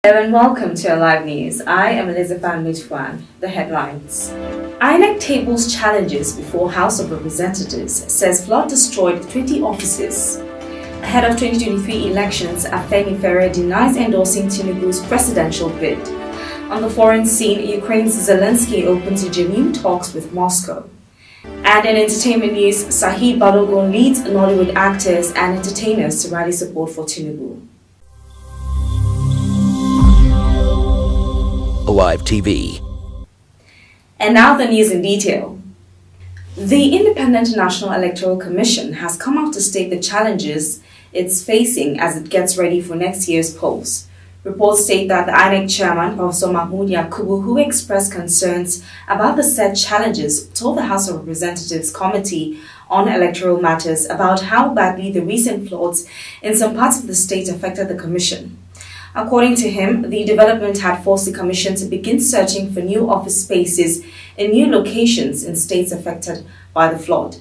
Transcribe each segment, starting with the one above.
Hello and welcome to our live news. I am Elizabeth Mutwan. The headlines. INEC tables challenges before House of Representatives, says flood destroyed 20 offices. Ahead of 2023 elections, Afenifere denies endorsing Tinubu's presidential bid. On the foreign scene, Ukraine's Zelensky opens genuine talks with Moscow. And in entertainment news, Sahid Balogun leads Nollywood actors and entertainers to rally support for Tinubu. Live TV. And now the news in detail. The Independent National Electoral Commission has come out to state the challenges it's facing as it gets ready for next year's polls. Reports state that the INEC chairman, Professor Mahmoud Yakubu, who expressed concerns about the said challenges, told the House of Representatives Committee on Electoral Matters about how badly the recent floods in some parts of the state affected the commission. According to him, the development had forced the Commission to begin searching for new office spaces in new locations in states affected by the flood.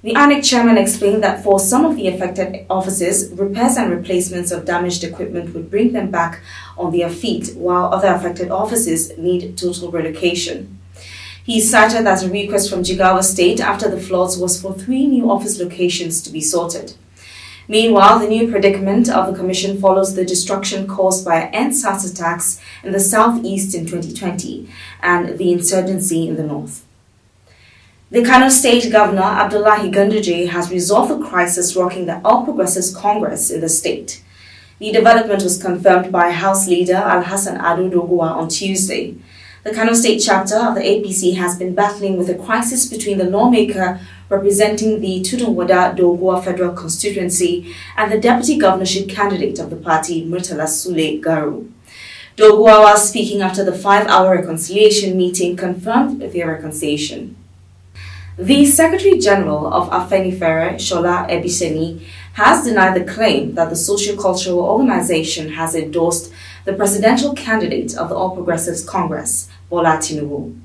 The INEC chairman explained that for some of the affected offices, repairs and replacements of damaged equipment would bring them back on their feet, while other affected offices need total relocation. He cited that a request from Jigawa State after the floods was for 3 new office locations to be sorted. Meanwhile, the new predicament of the Commission follows the destruction caused by NSAS attacks in the southeast in 2020 and the insurgency in the north. The Kano State Governor, Abdullahi Ganduje, has resolved the crisis rocking the All Progressives Congress in the state. The development was confirmed by House Leader Alhassan Ado Doguwa on Tuesday. The Kano State chapter of the APC has been battling with a crisis between the lawmaker representing the Tudunwada Doguwa Federal Constituency and the deputy governorship candidate of the party, Murtala Sule Garu. Doguwa, while speaking after the 5-hour reconciliation meeting, confirmed their reconciliation. The Secretary General of Afenifere, Shola Ebiseni, has denied the claim that the socio-cultural organization has endorsed the presidential candidate of the All Progressives Congress, Bola Tinubu.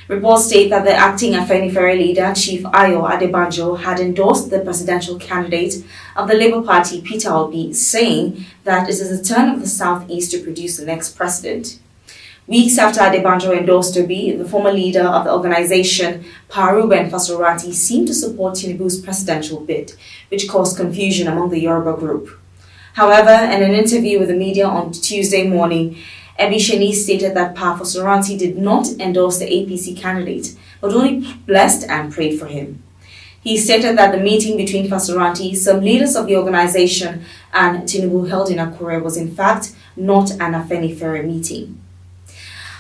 Reports state that the acting Afenifere leader, Chief Ayo Adebanjo, had endorsed the presidential candidate of the Labour Party, Peter Obi, saying that it is the turn of the Southeast to produce the next president. Weeks after Adebanjo endorsed Obi, the former leader of the organization, Paruben Fasorati, seemed to support Tinubu's presidential bid, which caused confusion among the Yoruba group. However, in an interview with the media on Tuesday morning, Ebisheni stated that Fasorati did not endorse the APC candidate, but only blessed and prayed for him. He stated that the meeting between Fasorati, some leaders of the organization, and Tinubu held in Akure was in fact not an Afenifere meeting.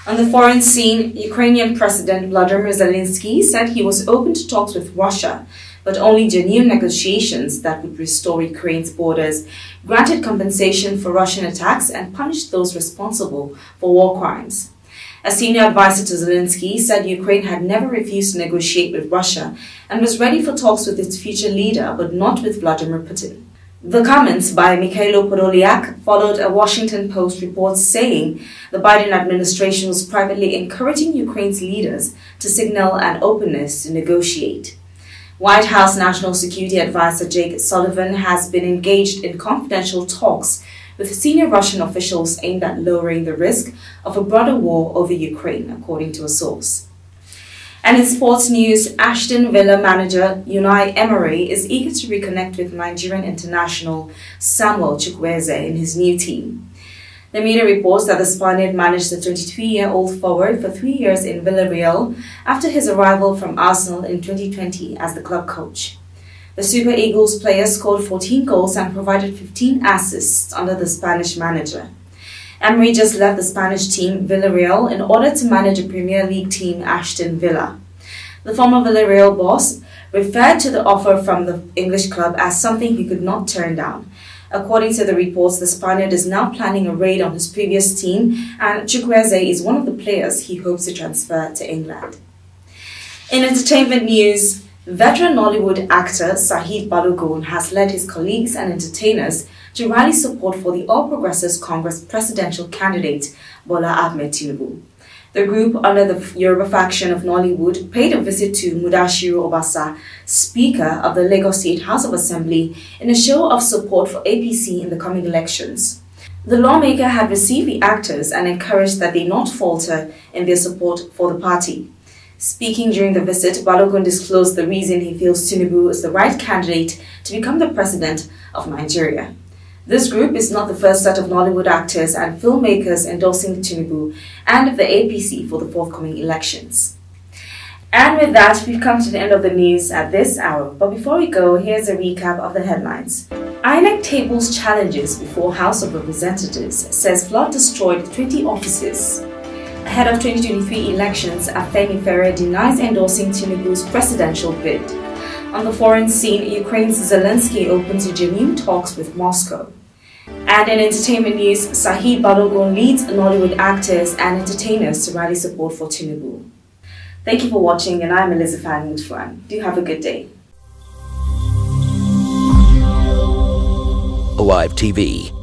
On the foreign scene, Ukrainian President Vladimir Zelensky said he was open to talks with Russia, but only genuine negotiations that would restore Ukraine's borders, granted compensation for Russian attacks, and punished those responsible for war crimes. A senior advisor to Zelensky said Ukraine had never refused to negotiate with Russia and was ready for talks with its future leader, but not with Vladimir Putin. The comments by Mikhailo Podolyak followed a Washington Post report saying the Biden administration was privately encouraging Ukraine's leaders to signal an openness to negotiate. White House National Security Advisor Jake Sullivan has been engaged in confidential talks with senior Russian officials aimed at lowering the risk of a broader war over Ukraine, according to a source. And in sports news, Aston Villa manager Unai Emery is eager to reconnect with Nigerian international Samuel Chukwueze in his new team. The media reports that the Spaniard managed the 23-year-old forward for 3 years in Villarreal after his arrival from Arsenal in 2020 as the club coach. The Super Eagles player scored 14 goals and provided 15 assists under the Spanish manager. Emery just left the Spanish team Villarreal in order to manage a Premier League team, Aston Villa. The former Villarreal boss referred to the offer from the English club as something he could not turn down. According to the reports, the Spaniard is now planning a raid on his previous team, and Chukwueze is one of the players he hopes to transfer to England. In entertainment news, veteran Nollywood actor Sahid Balogun has led his colleagues and entertainers to rally support for the All Progressives Congress presidential candidate Bola Ahmed Tinubu. The group, under the Yoruba faction of Nollywood, paid a visit to Mudashiru Obasa, Speaker of the Lagos State House of Assembly, in a show of support for APC in the coming elections. The lawmaker had received the actors and encouraged that they not falter in their support for the party. Speaking during the visit, Balogun disclosed the reason he feels Tinubu is the right candidate to become the president of Nigeria. This group is not the first set of Nollywood actors and filmmakers endorsing Tinubu and the APC for the forthcoming elections. And with that, we've come to the end of the news at this hour. But before we go, here's a recap of the headlines. INEC tables challenges before House of Representatives, says flood destroyed 20 offices. Ahead of 2023 elections, Afenifere denies endorsing Tinubu's presidential bid. On the foreign scene, Ukraine's Zelensky opens genuine talks with Moscow. And in entertainment news, Sahid Balogun leads Nollywood actors and entertainers to rally support for Tinubu. Thank you for watching, and I'm Elizabeth Mutfwan. Do have a good day. Alive TV.